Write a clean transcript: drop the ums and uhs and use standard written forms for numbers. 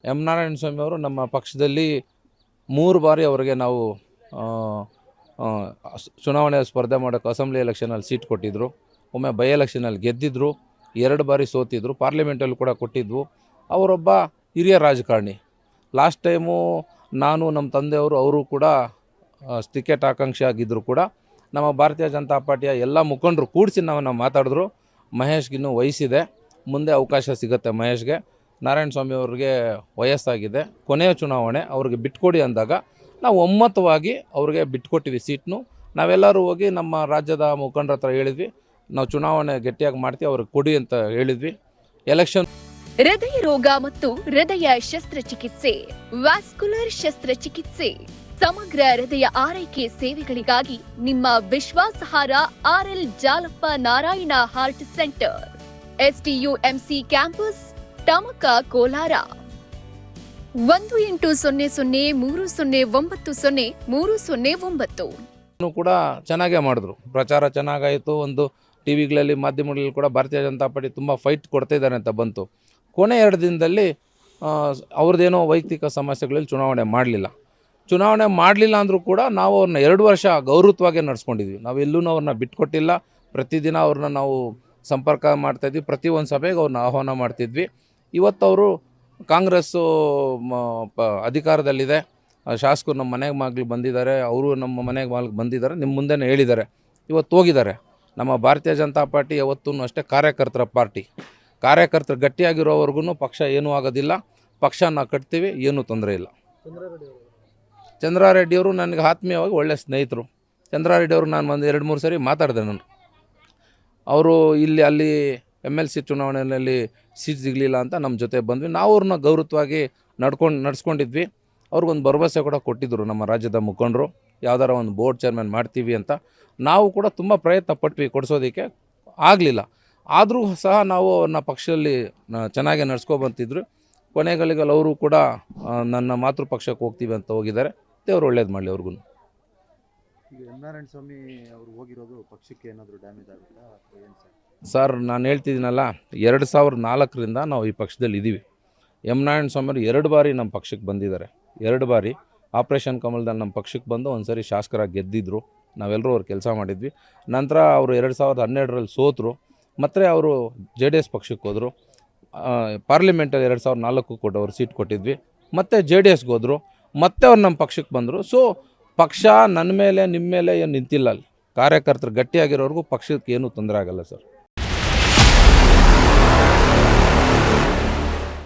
M Narayana ಸ್ವಾಮಿ ಅವರು ನಮ್ಮ ಪಕ್ಷದಲ್ಲಿ 3 ಬಾರಿ ಅವರಿಗೆ ನಾವು ಚುನಾವಣೆ ಸ್ಪರ್ಧೆ ಮಾಡೋಕ್ಕೆ ಅಸೆಂಬ್ಲಿ ಎಲೆಕ್ಷನಲ್ಲಿ ಸೀಟ್ ಕೊಟ್ಟಿದ್ದರು. ಒಮ್ಮೆ ಬೈ ಎಲೆಕ್ಷನಲ್ಲಿ ಗೆದ್ದಿದ್ದರು, 2 ಬಾರಿ ಸೋತಿದ್ರು, ಪಾರ್ಲಿಮೆಂಟಲ್ಲಿ ಕೂಡ ಕೊಟ್ಟಿದ್ವು. ಅವರೊಬ್ಬ ಹಿರಿಯ ರಾಜಕಾರಣಿ. ಲಾಸ್ಟ್ ಟೈಮು ನಾನು ನಮ್ಮ ತಂದೆಯವರು ಅವರು ಕೂಡ ಟಿಕೆಟ್ ಆಕಾಂಕ್ಷಿ ಆಗಿದ್ದರು ಕೂಡ ನಮ್ಮ ಭಾರತೀಯ ಜನತಾ ಪಾರ್ಟಿಯ ಎಲ್ಲ ಮುಖಂಡರು ಕೂಡಿಸಿ ನಾವು ಮಾತಾಡಿದ್ರು. ಮಹೇಶ್ಗಿನ್ನೂ ವಯಸ್ಸಿದೆ, ಮುಂದೆ ಅವಕಾಶ ಸಿಗುತ್ತೆ ಮಹೇಶ್ಗೆ. ನಾರಾಯಣ ಸ್ವಾಮಿ ಅವ್ರಿಗೆ ವಯಸ್ಸಾಗಿದೆ, ಕೊನೆಯ ಚುನಾವಣೆ ಅವ್ರಿಗೆ ಬಿಟ್ಕೊಡಿ ಅಂದಾಗ ನಾವು ಒಮ್ಮತವಾಗಿ ಅವ್ರಿಗೆ ಬಿಟ್ಕೊಟ್ಟಿವಿ ಸೀಟ್ನು. ನಾವೆಲ್ಲರೂ ಹೋಗಿ ನಮ್ಮ ರಾಜ್ಯದ ಮುಖಂಡರ ಹತ್ರ ಹೇಳಿದ್ವಿ, ನಾವು ಚುನಾವಣೆ ಗಟ್ಟಿಯಾಗಿ ಮಾಡ್ತೀವಿ, ಅವ್ರಿಗೆ ಕೊಡಿ ಅಂತ ಹೇಳಿದ್ವಿ. ಎಲೆಕ್ಷನ್ ಹೃದಯ ರೋಗ ಮತ್ತು ಹೃದಯ ಶಸ್ತ್ರಚಿಕಿತ್ಸೆ, ವ್ಯಾಸ್ಕುಲರ್ ಶಸ್ತ್ರಚಿಕಿತ್ಸೆ, ಸಮಗ್ರ ಹೃದಯ ಆರೈಕೆ ಸೇವೆಗಳಿಗಾಗಿ ನಿಮ್ಮ ವಿಶ್ವಾಸಾರ್ಹ RL Jalappa Narayana heart centre, STUMC campus, Tamaka, Kolar. 180030090309. ಕೂಡ ಚೆನ್ನಾಗೇ ಮಾಡಿದ್ರು, ಪ್ರಚಾರ ಚೆನ್ನಾಗಾಯಿತು. ಒಂದು ಟಿವಿಗಳಲ್ಲಿ ಮಾಧ್ಯಮಗಳಲ್ಲಿ ಕೂಡ ಭಾರತೀಯ ಜನತಾ ಪಾರ್ಟಿ ತುಂಬ ಫೈಟ್ ಕೊಡ್ತಾಯಿದ್ದಾರೆ ಅಂತ ಬಂತು. ಕೊನೆ 2 ದಿನದಲ್ಲಿ ಅವ್ರದ್ದೇನೋ ವೈಯಕ್ತಿಕ ಸಮಸ್ಯೆಗಳಲ್ಲಿ ಚುನಾವಣೆ ಮಾಡಲಿಲ್ಲ ಅಂದರೂ ಕೂಡ ನಾವು ಅವ್ರನ್ನ 2 ವರ್ಷ ಗೌರವವಾಗಿ ನಡೆಸ್ಕೊಂಡಿದ್ವಿ. ನಾವೆಲ್ಲೂ ಅವ್ರನ್ನ ಬಿಟ್ಕೊಟ್ಟಿಲ್ಲ. ಪ್ರತಿದಿನ ಅವ್ರನ್ನ ನಾವು ಸಂಪರ್ಕ ಮಾಡ್ತಾಯಿದ್ವಿ, ಪ್ರತಿಯೊಂದು ಸಭೆಗೆ ಅವ್ರನ್ನ ಆಹ್ವಾನ ಮಾಡ್ತಿದ್ವಿ. ಇವತ್ತವರು ಕಾಂಗ್ರೆಸ್ಸು ಅಧಿಕಾರದಲ್ಲಿದೆ, ಶಾಸಕರು ನಮ್ಮ ಮನೆಗೆ ಬಂದಿದ್ದಾರೆ, ಅವರು ನಮ್ಮ ಮನೆಗೆ ಬಂದಿದ್ದಾರೆ, ನಿಮ್ಮ ಮುಂದೆನೇ ಹೇಳಿದ್ದಾರೆ. ಇವತ್ತು ಹೋಗಿದ್ದಾರೆ. ನಮ್ಮ ಭಾರತೀಯ ಜನತಾ ಪಾರ್ಟಿ ಯಾವತ್ತೂ ಅಷ್ಟೇ ಕಾರ್ಯಕರ್ತರ ಪಾರ್ಟಿ. ಕಾರ್ಯಕರ್ತರು ಗಟ್ಟಿಯಾಗಿರೋವರೆಗೂ ಪಕ್ಷ ಏನೂ ಆಗೋದಿಲ್ಲ. ಪಕ್ಷನ ಕಟ್ತೀವಿ, ಏನೂ ತೊಂದರೆ ಇಲ್ಲ. ಚಂದ್ರಾರೆಡ್ಡಿಯವರು ನನಗೆ ಆತ್ಮೀಯವಾಗಿ ಒಳ್ಳೆಯ ಸ್ನೇಹಿತರು. ಚಂದ್ರಾರೆಡ್ಡಿಯವರು ನಾನು ಒಂದು 2-3 ಸರಿ ಮಾತಾಡಿದೆ. ಅವರು ಅಲ್ಲಿ MLC ಚುನಾವಣೆಯಲ್ಲಿ ಸೀಟ್ ಸಿಗಲಿಲ್ಲ ಅಂತ ನಮ್ಮ ಜೊತೆ ಬಂದ್ವಿ. ನಾವು ಅವ್ರನ್ನ ಗೌರವವಾಗಿ ನಡೆಸ್ಕೊಂಡಿದ್ವಿ. ಅವ್ರಿಗೊಂದು ಭರವಸೆ ಕೂಡ ಕೊಟ್ಟಿದ್ದರು ನಮ್ಮ ರಾಜ್ಯದ ಮುಖಂಡರು, ಯಾವ್ದಾರ ಒಂದು ಬೋರ್ಡ್ ಚೇರ್ಮನ್ ಮಾಡ್ತೀವಿ ಅಂತ. ನಾವು ಕೂಡ ತುಂಬ ಪ್ರಯತ್ನ ಪಟ್ವಿ, ಕೊಡಿಸೋದಕ್ಕೆ ಆಗಲಿಲ್ಲ. ಆದರೂ ಸಹ ನಾವು ಅವ್ರನ್ನ ಪಕ್ಷದಲ್ಲಿ ಚೆನ್ನಾಗಿ ನಡ್ಸ್ಕೊಬಂತಿದ್ರು. ಕೊನೆಗಳಿಗಲ್ಲಿ ಅವರು ಕೂಡ ನನ್ನ ಮಾತೃ ಪಕ್ಷಕ್ಕೆ ಹೋಗ್ತೀವಿ ಅಂತ ಹೋಗಿದ್ದಾರೆ. ದೇವರು ಒಳ್ಳೇದು ಮಾಡಲಿ ಅವ್ರಿಗೂ. ಈಗ ಎಂ ನಾರಾಯಣ ಸ್ವಾಮಿ ಅವರು ಹೋಗಿರೋದು ಪಕ್ಷಕ್ಕೆ ಏನಾದರೂ ಡ್ಯಾಮೇಜ್ ಆಗುತ್ತಾ ಅಥವಾ ಏನು ಸರ್? ನಾನು ಹೇಳ್ತಿದ್ದೀನಲ್ಲ, 2004ರಿಂದ ನಾವು ಈ ಪಕ್ಷದಲ್ಲಿ ಇದ್ದೀವಿ. ಎಂ ನಾರಾಯಣ ಸ್ವಾಮಿಯವರು 2 ಬಾರಿ ನಮ್ಮ ಪಕ್ಷಕ್ಕೆ ಬಂದಿದ್ದಾರೆ. 2 ಬಾರಿ ಆಪ್ರೇಷನ್ ಕಮಲದಲ್ಲಿ ನಮ್ಮ ಪಕ್ಷಕ್ಕೆ ಬಂದು ಒಂದು ಸರಿ ಶಾಸಕರಾಗಿ ಗೆದ್ದಿದ್ರು. ನಾವೆಲ್ಲರೂ ಅವ್ರು ಕೆಲಸ ಮಾಡಿದ್ವಿ. ನಂತರ ಅವರು 2012ರಲ್ಲಿ ಸೋತರು. ಮತ್ತು ಅವರು JDS ಪಕ್ಷಕ್ಕೆ ಹೋದರು. ಪಾರ್ಲಿಮೆಂಟಲ್ಲಿ 2004 ಕೊಟ್ಟವರು ಸೀಟ್ ಕೊಟ್ಟಿದ್ವಿ. ಮತ್ತು JDSಗೆ ಹೋದರು. ಮತ್ತೆ ಅವ್ರು ನಮ್ಮ ಪಕ್ಷಕ್ಕೆ ಬಂದರು. ಸೊ ಪಕ್ಷ ನನ್ನ ಮೇಲೆ ನಿಮ್ಮ ಮೇಲೆ ಏನು ನಿಂತಿಲ್ಲ. ಅಲ್ಲಿ ಕಾರ್ಯಕರ್ತರು ಗಟ್ಟಿಯಾಗಿರೋರ್ಗೂ ಪಕ್ಷಕ್ಕೆ ಏನೂ ತೊಂದರೆ ಆಗಲ್ಲ ಸರ್.